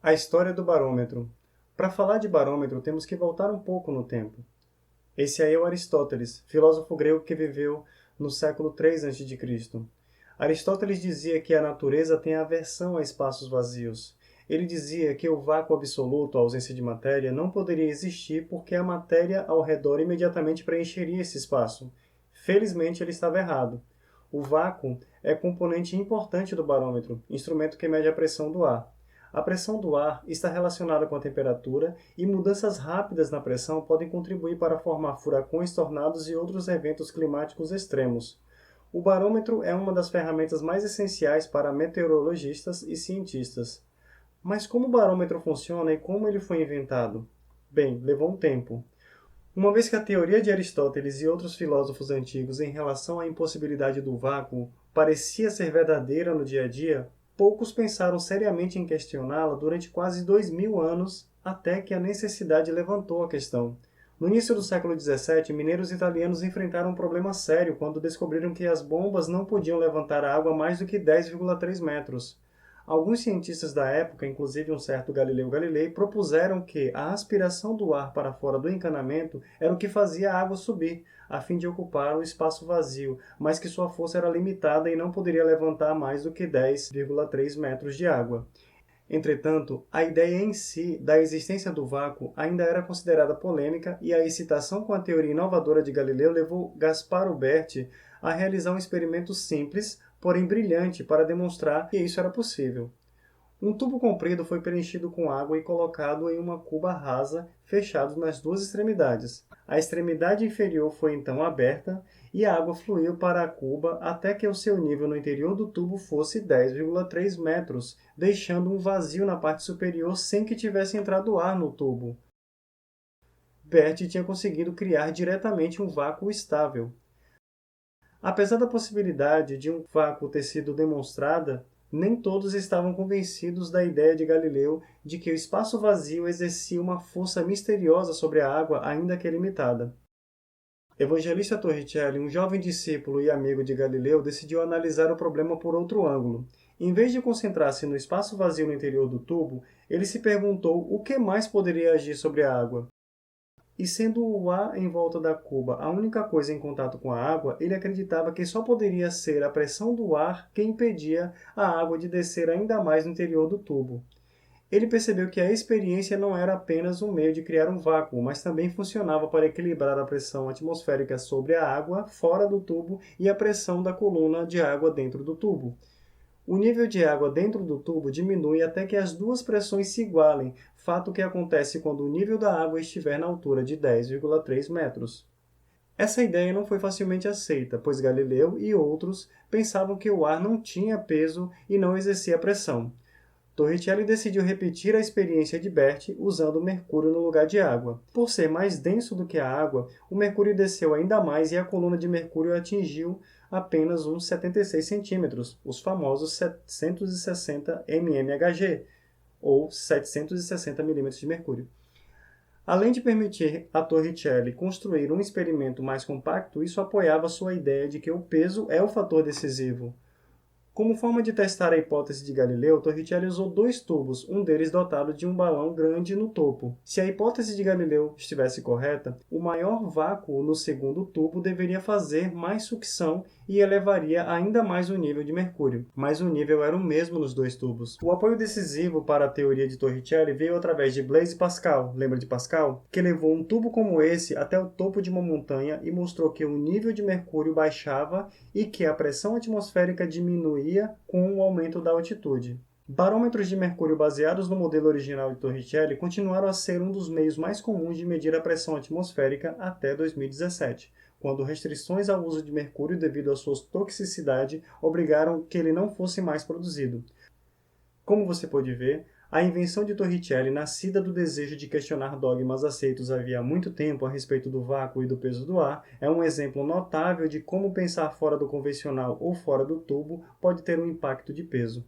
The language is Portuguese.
A história do barômetro. Para falar de barômetro, temos que voltar um pouco no tempo. Esse aí é o Aristóteles, filósofo grego que viveu no século 3 a.C. Aristóteles dizia que a natureza tem aversão a espaços vazios. Ele dizia que o vácuo absoluto, a ausência de matéria, não poderia existir porque a matéria ao redor imediatamente preencheria esse espaço. Felizmente, ele estava errado. O vácuo é componente importante do barômetro, instrumento que mede a pressão do ar. A pressão do ar está relacionada com a temperatura e mudanças rápidas na pressão podem contribuir para formar furacões, tornados e outros eventos climáticos extremos. O barômetro é uma das ferramentas mais essenciais para meteorologistas e cientistas. Mas como o barômetro funciona e como ele foi inventado? Bem, levou um tempo. Uma vez que a teoria de Aristóteles e outros filósofos antigos em relação à impossibilidade do vácuo parecia ser verdadeira no dia a dia, poucos pensaram seriamente em questioná-la durante quase 2000 anos, até que a necessidade levantou a questão. No início do século XVII, mineiros italianos enfrentaram um problema sério quando descobriram que as bombas não podiam levantar água a mais do que 10,3 metros. Alguns cientistas da época, inclusive um certo Galileu Galilei, propuseram que a aspiração do ar para fora do encanamento era o que fazia a água subir, a fim de ocupar o espaço vazio, mas que sua força era limitada e não poderia levantar mais do que 10,3 metros de água. Entretanto, a ideia em si da existência do vácuo ainda era considerada polêmica e a excitação com a teoria inovadora de Galileu levou Gaspar Uberti a realizar um experimento simples, porém brilhante, para demonstrar que isso era possível. Um tubo comprido foi preenchido com água e colocado em uma cuba rasa, fechado nas duas extremidades. A extremidade inferior foi então aberta e a água fluiu para a cuba até que o seu nível no interior do tubo fosse 10,3 metros, deixando um vazio na parte superior sem que tivesse entrado ar no tubo. Berti tinha conseguido criar diretamente um vácuo estável. Apesar da possibilidade de um vácuo ter sido demonstrada, nem todos estavam convencidos da ideia de Galileu de que o espaço vazio exercia uma força misteriosa sobre a água, ainda que limitada. Evangelista Torricelli, um jovem discípulo e amigo de Galileu, decidiu analisar o problema por outro ângulo. Em vez de concentrar-se no espaço vazio no interior do tubo, ele se perguntou o que mais poderia agir sobre a água. E sendo o ar em volta da cuba a única coisa em contato com a água, ele acreditava que só poderia ser a pressão do ar que impedia a água de descer ainda mais no interior do tubo. Ele percebeu que a experiência não era apenas um meio de criar um vácuo, mas também funcionava para equilibrar a pressão atmosférica sobre a água fora do tubo e a pressão da coluna de água dentro do tubo. O nível de água dentro do tubo diminui até que as duas pressões se igualem, fato que acontece quando o nível da água estiver na altura de 10,3 metros. Essa ideia não foi facilmente aceita, pois Galileu e outros pensavam que o ar não tinha peso e não exercia pressão. Torricelli decidiu repetir a experiência de Berti usando o mercúrio no lugar de água. Por ser mais denso do que a água, o mercúrio desceu ainda mais e a coluna de mercúrio atingiu apenas uns 76 centímetros, os famosos 760 mmHg, ou 760 milímetros de mercúrio. Além de permitir a Torricelli construir um experimento mais compacto, isso apoiava sua ideia de que o peso é o fator decisivo. Como forma de testar a hipótese de Galileu, Torricelli usou dois tubos, um deles dotado de um balão grande no topo. Se a hipótese de Galileu estivesse correta, o maior vácuo no segundo tubo deveria fazer mais sucção e elevaria ainda mais o nível de mercúrio, mas o nível era o mesmo nos dois tubos. O apoio decisivo para a teoria de Torricelli veio através de Blaise Pascal, lembra de Pascal? Que levou um tubo como esse até o topo de uma montanha e mostrou que o nível de mercúrio baixava e que a pressão atmosférica diminuía com o aumento da altitude. Barômetros de mercúrio baseados no modelo original de Torricelli continuaram a ser um dos meios mais comuns de medir a pressão atmosférica até 2017, quando restrições ao uso de mercúrio devido à sua toxicidade obrigaram que ele não fosse mais produzido. Como você pode ver, a invenção de Torricelli, nascida do desejo de questionar dogmas aceitos havia muito tempo a respeito do vácuo e do peso do ar, é um exemplo notável de como pensar fora do convencional ou fora do tubo pode ter um impacto de peso.